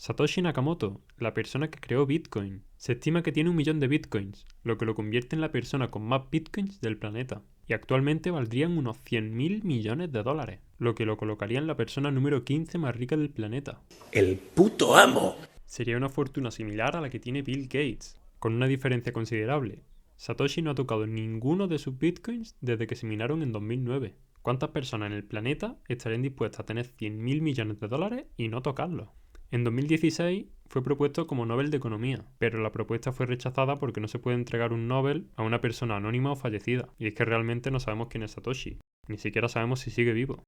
Satoshi Nakamoto, la persona que creó Bitcoin. Se estima que tiene 1 millón de Bitcoins, lo que lo convierte en la persona con más Bitcoins del planeta. Y actualmente valdrían unos 100.000 millones de dólares, lo que lo colocaría en la persona número 15 más rica del planeta. ¡El puto amo! Sería una fortuna similar a la que tiene Bill Gates, con una diferencia considerable. Satoshi no ha tocado ninguno de sus Bitcoins desde que se minaron en 2009. ¿Cuántas personas en el planeta estarían dispuestas a tener 100.000 millones de dólares y no tocarlos? En 2016 fue propuesto como Nobel de Economía, pero la propuesta fue rechazada porque no se puede entregar un Nobel a una persona anónima o fallecida, y es que realmente no sabemos quién es Satoshi, ni siquiera sabemos si sigue vivo.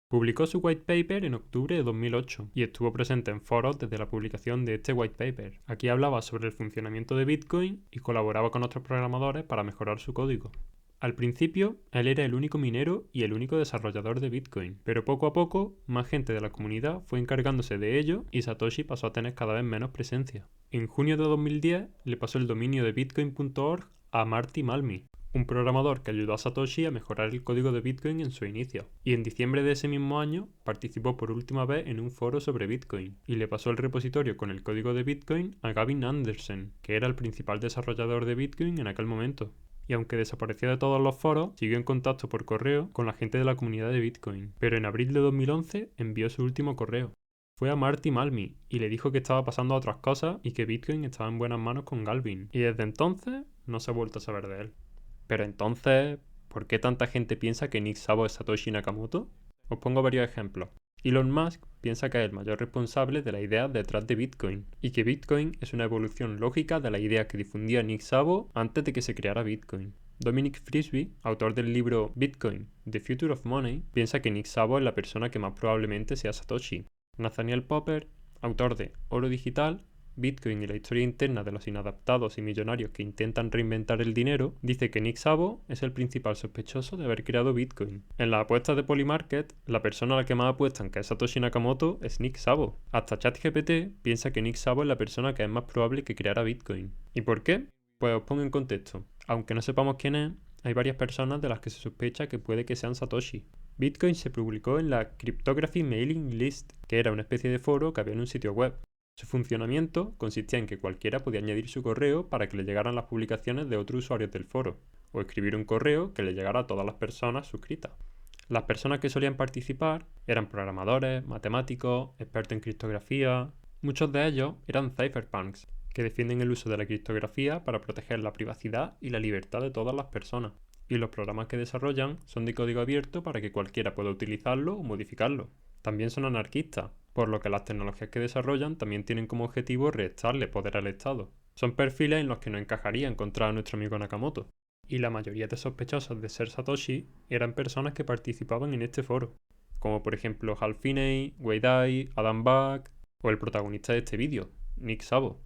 Publicó su white paper en octubre de 2008 y estuvo presente en foros desde la publicación de este white paper. Aquí hablaba sobre el funcionamiento de Bitcoin y colaboraba con otros programadores para mejorar su código. Al principio, él era el único minero y el único desarrollador de Bitcoin, pero poco a poco, más gente de la comunidad fue encargándose de ello y Satoshi pasó a tener cada vez menos presencia. En junio de 2010 le pasó el dominio de bitcoin.org a Marty Malmi, un programador que ayudó a Satoshi a mejorar el código de Bitcoin en su inicio, y en diciembre de ese mismo año participó por última vez en un foro sobre Bitcoin, y le pasó el repositorio con el código de Bitcoin a Gavin Andersen, que era el principal desarrollador de Bitcoin en aquel momento. Y aunque desapareció de todos los foros, siguió en contacto por correo con la gente de la comunidad de Bitcoin, pero en abril de 2011 envió su último correo. Fue a Marty Malmi y le dijo que estaba pasando a otras cosas y que Bitcoin estaba en buenas manos con Galvin, y desde entonces no se ha vuelto a saber de él. Pero entonces, ¿por qué tanta gente piensa que Nick Szabo es Satoshi Nakamoto? Os pongo varios ejemplos. Elon Musk piensa que es el mayor responsable de la idea detrás de Bitcoin, y que Bitcoin es una evolución lógica de la idea que difundía Nick Szabo antes de que se creara Bitcoin. Dominic Frisby, autor del libro Bitcoin, The Future of Money, piensa que Nick Szabo es la persona que más probablemente sea Satoshi. Nathaniel Popper, autor de Oro Digital, Bitcoin y la historia interna de los inadaptados y millonarios que intentan reinventar el dinero, dice que Nick Szabo es el principal sospechoso de haber creado Bitcoin. En las apuestas de Polymarket, la persona a la que más apuestan que es Satoshi Nakamoto es Nick Szabo. Hasta ChatGPT piensa que Nick Szabo es la persona que es más probable que creara Bitcoin. ¿Y por qué? Pues os pongo en contexto. Aunque no sepamos quién es, hay varias personas de las que se sospecha que puede que sean Satoshi. Bitcoin se publicó en la Cryptography Mailing List, que era una especie de foro que había en un sitio web. Su funcionamiento consistía en que cualquiera podía añadir su correo para que le llegaran las publicaciones de otros usuarios del foro, o escribir un correo que le llegara a todas las personas suscritas. Las personas que solían participar eran programadores, matemáticos, expertos en criptografía. Muchos de ellos eran cypherpunks, que defienden el uso de la criptografía para proteger la privacidad y la libertad de todas las personas. Y los programas que desarrollan son de código abierto para que cualquiera pueda utilizarlo o modificarlo. También son anarquistas, por lo que las tecnologías que desarrollan también tienen como objetivo restarle poder al Estado. Son perfiles en los que no encajaría encontrar a nuestro amigo Nakamoto. Y la mayoría de sospechosos de ser Satoshi eran personas que participaban en este foro, como por ejemplo Hal Finney, Wei Dai, Adam Back o el protagonista de este vídeo, Nick Szabo.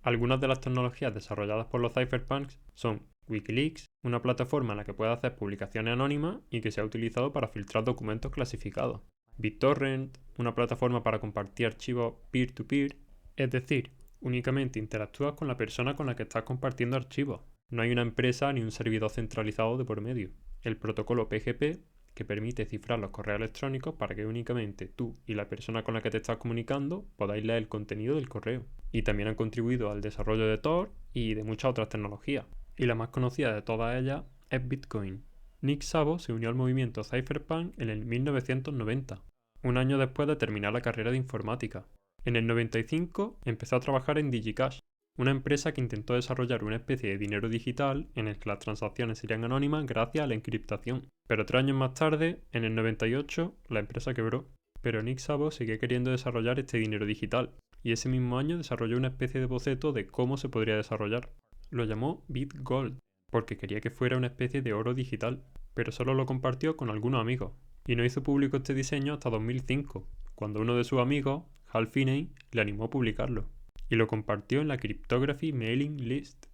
Algunas de las tecnologías desarrolladas por los cypherpunks son Wikileaks, una plataforma en la que puede hacer publicaciones anónimas y que se ha utilizado para filtrar documentos clasificados. BitTorrent, una plataforma para compartir archivos peer-to-peer, es decir, únicamente interactúas con la persona con la que estás compartiendo archivos. No hay una empresa ni un servidor centralizado de por medio. El protocolo PGP, que permite cifrar los correos electrónicos para que únicamente tú y la persona con la que te estás comunicando podáis leer el contenido del correo. Y también han contribuido al desarrollo de Tor y de muchas otras tecnologías. Y la más conocida de todas ellas es Bitcoin. Nick Szabo se unió al movimiento cypherpunk en el 1990, un año después de terminar la carrera de informática. En el 95 empezó a trabajar en DigiCash, una empresa que intentó desarrollar una especie de dinero digital en el que las transacciones serían anónimas gracias a la encriptación. Pero 3 años más tarde, en el 98, la empresa quebró. Pero Nick Szabo seguía queriendo desarrollar este dinero digital, y ese mismo año desarrolló una especie de boceto de cómo se podría desarrollar. Lo llamó BitGold, porque quería que fuera una especie de oro digital, pero solo lo compartió con algunos amigos, y no hizo público este diseño hasta 2005, cuando uno de sus amigos, Hal Finney, le animó a publicarlo, y lo compartió en la Cryptography Mailing List.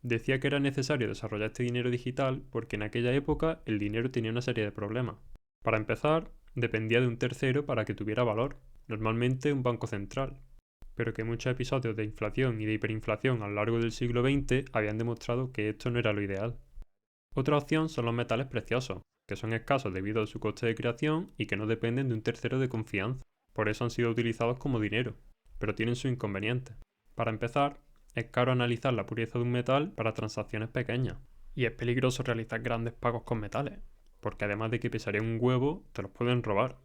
Decía que era necesario desarrollar este dinero digital porque en aquella época el dinero tenía una serie de problemas. Para empezar, dependía de un tercero para que tuviera valor, normalmente un banco central, pero que muchos episodios de inflación y de hiperinflación a lo largo del siglo XX habían demostrado que esto no era lo ideal. Otra opción son los metales preciosos, que son escasos debido a su coste de creación y que no dependen de un tercero de confianza. Por eso han sido utilizados como dinero, pero tienen sus inconvenientes. Para empezar, es caro analizar la pureza de un metal para transacciones pequeñas, y es peligroso realizar grandes pagos con metales, porque además de que pesaría un huevo, te los pueden robar.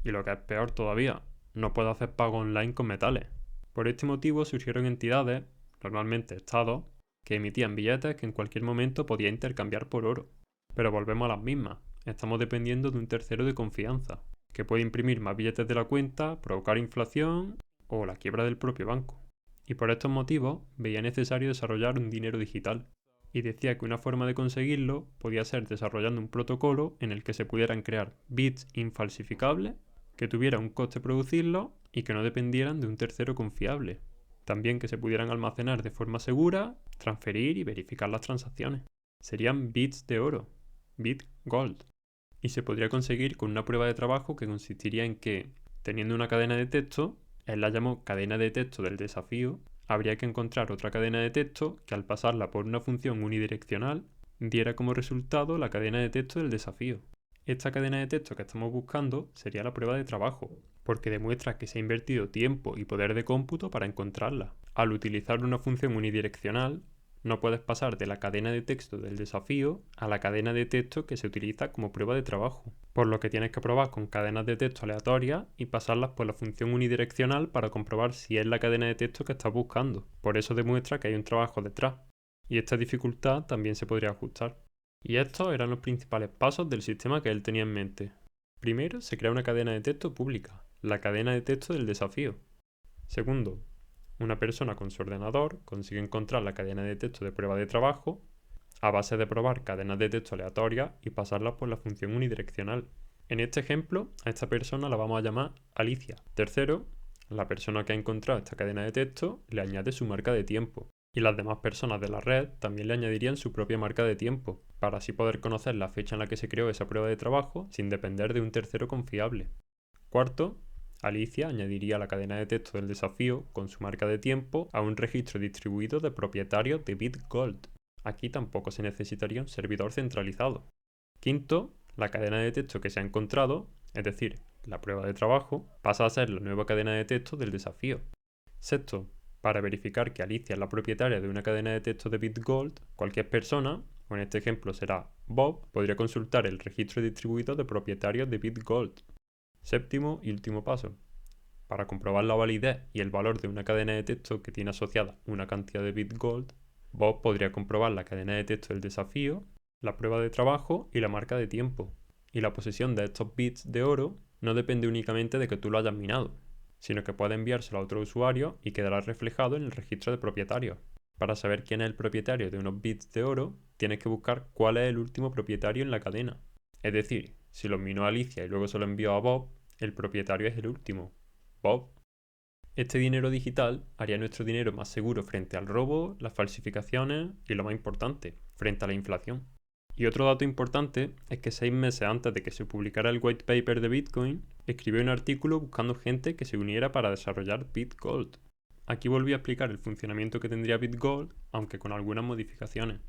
Y lo que es peor todavía, no puedes hacer pagos online con metales. Por este motivo surgieron entidades, normalmente estados, que emitían billetes que en cualquier momento podía intercambiar por oro. Pero volvemos a las mismas, estamos dependiendo de un tercero de confianza, que puede imprimir más billetes de la cuenta, provocar inflación o la quiebra del propio banco. Y por estos motivos veía necesario desarrollar un dinero digital, y decía que una forma de conseguirlo podía ser desarrollando un protocolo en el que se pudieran crear bits infalsificables, que tuviera un coste producirlos y que no dependieran de un tercero confiable. También que se pudieran almacenar de forma segura, transferir y verificar las transacciones. Serían bits de oro, bit gold. Y se podría conseguir con una prueba de trabajo que consistiría en que, teniendo una cadena de texto, él la llamó cadena de texto del desafío, habría que encontrar otra cadena de texto que al pasarla por una función unidireccional diera como resultado la cadena de texto del desafío. Esta cadena de texto que estamos buscando sería la prueba de trabajo, porque demuestra que se ha invertido tiempo y poder de cómputo para encontrarla. Al utilizar una función unidireccional, no puedes pasar de la cadena de texto del desafío a la cadena de texto que se utiliza como prueba de trabajo, por lo que tienes que probar con cadenas de texto aleatorias y pasarlas por la función unidireccional para comprobar si es la cadena de texto que estás buscando. Por eso demuestra que hay un trabajo detrás, y esta dificultad también se podría ajustar. Y estos eran los principales pasos del sistema que él tenía en mente. Primero, se crea una cadena de texto pública, la cadena de texto del desafío. Segundo, una persona con su ordenador consigue encontrar la cadena de texto de prueba de trabajo a base de probar cadenas de texto aleatorias y pasarlas por la función unidireccional. En este ejemplo, a esta persona la vamos a llamar Alicia. Tercero, la persona que ha encontrado esta cadena de texto le añade su marca de tiempo. Y las demás personas de la red también le añadirían su propia marca de tiempo, para así poder conocer la fecha en la que se creó esa prueba de trabajo sin depender de un tercero confiable. Cuarto, Alicia añadiría a la cadena de texto del desafío con su marca de tiempo a un registro distribuido de propietarios de BitGold. Aquí tampoco se necesitaría un servidor centralizado. Quinto, la cadena de texto que se ha encontrado, es decir, la prueba de trabajo, pasa a ser la nueva cadena de texto del desafío. Sexto, para verificar que Alicia es la propietaria de una cadena de texto de BitGold, cualquier persona, o en este ejemplo será Bob, podría consultar el registro distribuido de propietarios de BitGold. Séptimo y último paso. Para comprobar la validez y el valor de una cadena de texto que tiene asociada una cantidad de BitGold, Bob podría comprobar la cadena de texto del desafío, la prueba de trabajo y la marca de tiempo. Y la posesión de estos bits de oro no depende únicamente de que tú lo hayas minado, sino que puede enviárselo a otro usuario y quedará reflejado en el registro de propietarios. Para saber quién es el propietario de unos bits de oro, tienes que buscar cuál es el último propietario en la cadena. Es decir, si lo minó Alicia y luego se lo envió a Bob, el propietario es el último, Bob. Este dinero digital haría nuestro dinero más seguro frente al robo, las falsificaciones y, lo más importante, frente a la inflación. Y otro dato importante es que 6 meses antes de que se publicara el white paper de Bitcoin, escribió un artículo buscando gente que se uniera para desarrollar BitGold. Aquí volví a explicar el funcionamiento que tendría BitGold, aunque con algunas modificaciones.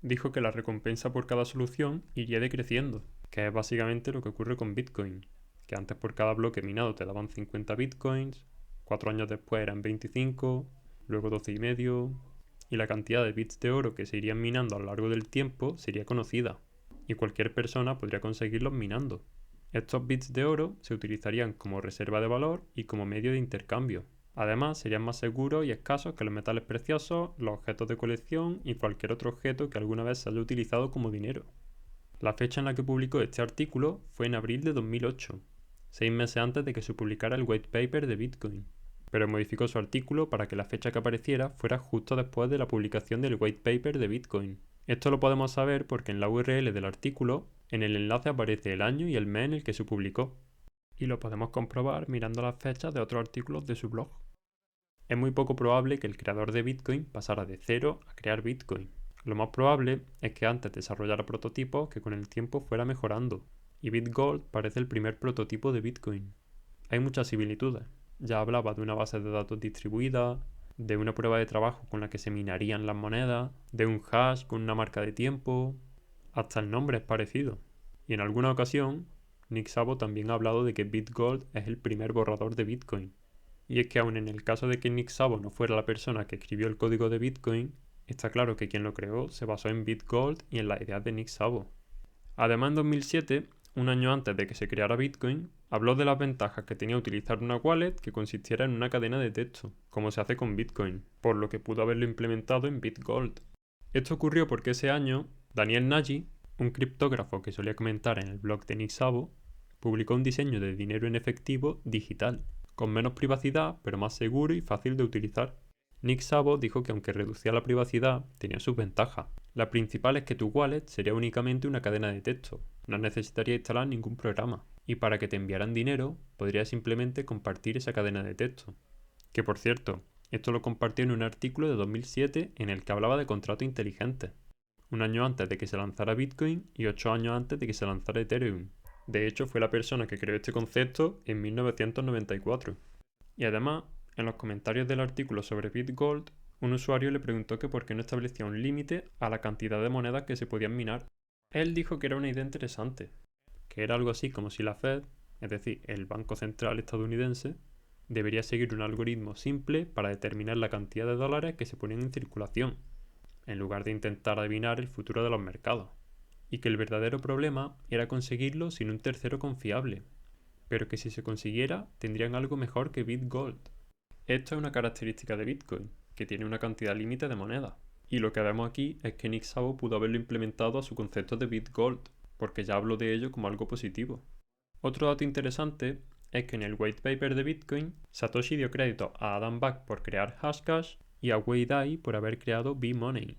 Dijo que la recompensa por cada solución iría decreciendo, que es básicamente lo que ocurre con Bitcoin, que antes por cada bloque minado te daban 50 Bitcoins, 4 años después eran 25, luego 12,5, y la cantidad de bits de oro que se irían minando a lo largo del tiempo sería conocida, y cualquier persona podría conseguirlos minando. Estos bits de oro se utilizarían como reserva de valor y como medio de intercambio. Además, serían más seguros y escasos que los metales preciosos, los objetos de colección y cualquier otro objeto que alguna vez se haya utilizado como dinero. La fecha en la que publicó este artículo fue en abril de 2008, 6 meses antes de que se publicara el white paper de Bitcoin, pero modificó su artículo para que la fecha que apareciera fuera justo después de la publicación del white paper de Bitcoin. Esto lo podemos saber porque en la URL del artículo, en el enlace aparece el año y el mes en el que se publicó, y lo podemos comprobar mirando las fechas de otros artículos de su blog. Es muy poco probable que el creador de Bitcoin pasara de cero a crear Bitcoin. Lo más probable es que antes desarrollara prototipos que con el tiempo fuera mejorando, y BitGold parece el primer prototipo de Bitcoin. Hay muchas similitudes. Ya hablaba de una base de datos distribuida, de una prueba de trabajo con la que se minarían las monedas, de un hash con una marca de tiempo, hasta el nombre es parecido. Y en alguna ocasión, Nick Szabo también ha hablado de que BitGold es el primer borrador de Bitcoin. Y es que aun en el caso de que Nick Szabo no fuera la persona que escribió el código de Bitcoin, está claro que quien lo creó se basó en BitGold y en las ideas de Nick Szabo. Además, en 2007, un año antes de que se creara Bitcoin, habló de las ventajas que tenía utilizar una wallet que consistiera en una cadena de texto, como se hace con Bitcoin, por lo que pudo haberlo implementado en BitGold. Esto ocurrió porque ese año, Daniel Nagy, un criptógrafo que solía comentar en el blog de Nick Szabo, publicó un diseño de dinero en efectivo digital, con menos privacidad, pero más seguro y fácil de utilizar. Nick Szabo dijo que aunque reducía la privacidad, tenía sus ventajas. La principal es que tu wallet sería únicamente una cadena de texto, no necesitaría instalar ningún programa, y para que te enviaran dinero, podrías simplemente compartir esa cadena de texto. Que por cierto, esto lo compartió en un artículo de 2007 en el que hablaba de contratos inteligentes, un año antes de que se lanzara Bitcoin y 8 años antes de que se lanzara Ethereum. De hecho, fue la persona que creó este concepto en 1994. Y además, en los comentarios del artículo sobre BitGold, un usuario le preguntó que por qué no establecía un límite a la cantidad de monedas que se podían minar. Él dijo que era una idea interesante, que era algo así como si la Fed, es decir, el Banco Central estadounidense, debería seguir un algoritmo simple para determinar la cantidad de dólares que se ponían en circulación, en lugar de intentar adivinar el futuro de los mercados, y que el verdadero problema era conseguirlo sin un tercero confiable, pero que si se consiguiera tendrían algo mejor que BitGold. Esto es una característica de Bitcoin, que tiene una cantidad límite de monedas, y lo que vemos aquí es que Nick Szabo pudo haberlo implementado a su concepto de BitGold, porque ya habló de ello como algo positivo. Otro dato interesante es que en el white paper de Bitcoin, Satoshi dio crédito a Adam Back por crear Hashcash y a Wei Dai por haber creado B-Money,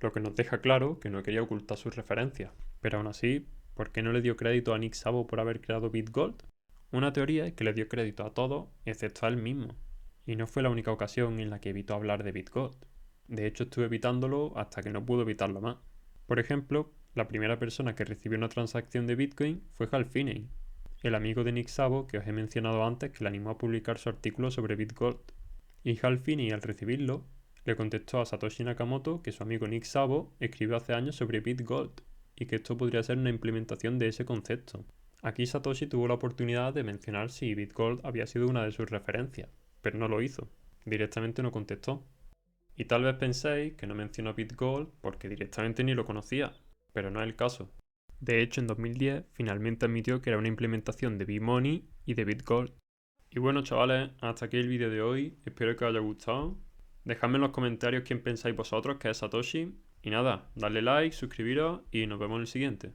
lo que nos deja claro que no quería ocultar sus referencias. Pero aún así, ¿por qué no le dio crédito a Nick Szabo por haber creado BitGold? Una teoría es que le dio crédito a todos excepto a él mismo, y no fue la única ocasión en la que evitó hablar de BitGold. De hecho, estuve evitándolo hasta que no pudo evitarlo más. Por ejemplo, la primera persona que recibió una transacción de Bitcoin fue Hal Finney, el amigo de Nick Szabo que os he mencionado antes que le animó a publicar su artículo sobre BitGold. Y Hal Finney, al recibirlo, le contestó a Satoshi Nakamoto que su amigo Nick Szabo escribió hace años sobre BitGold y que esto podría ser una implementación de ese concepto. Aquí Satoshi tuvo la oportunidad de mencionar si BitGold había sido una de sus referencias, pero no lo hizo, directamente no contestó. Y tal vez penséis que no mencionó BitGold porque directamente ni lo conocía, pero no es el caso. De hecho, en 2010 finalmente admitió que era una implementación de B-Money y de BitGold. Y bueno, chavales, hasta aquí el vídeo de hoy, espero que os haya gustado. Dejadme en los comentarios quién pensáis vosotros que es Satoshi. Y nada, dadle like, suscribiros y nos vemos en el siguiente.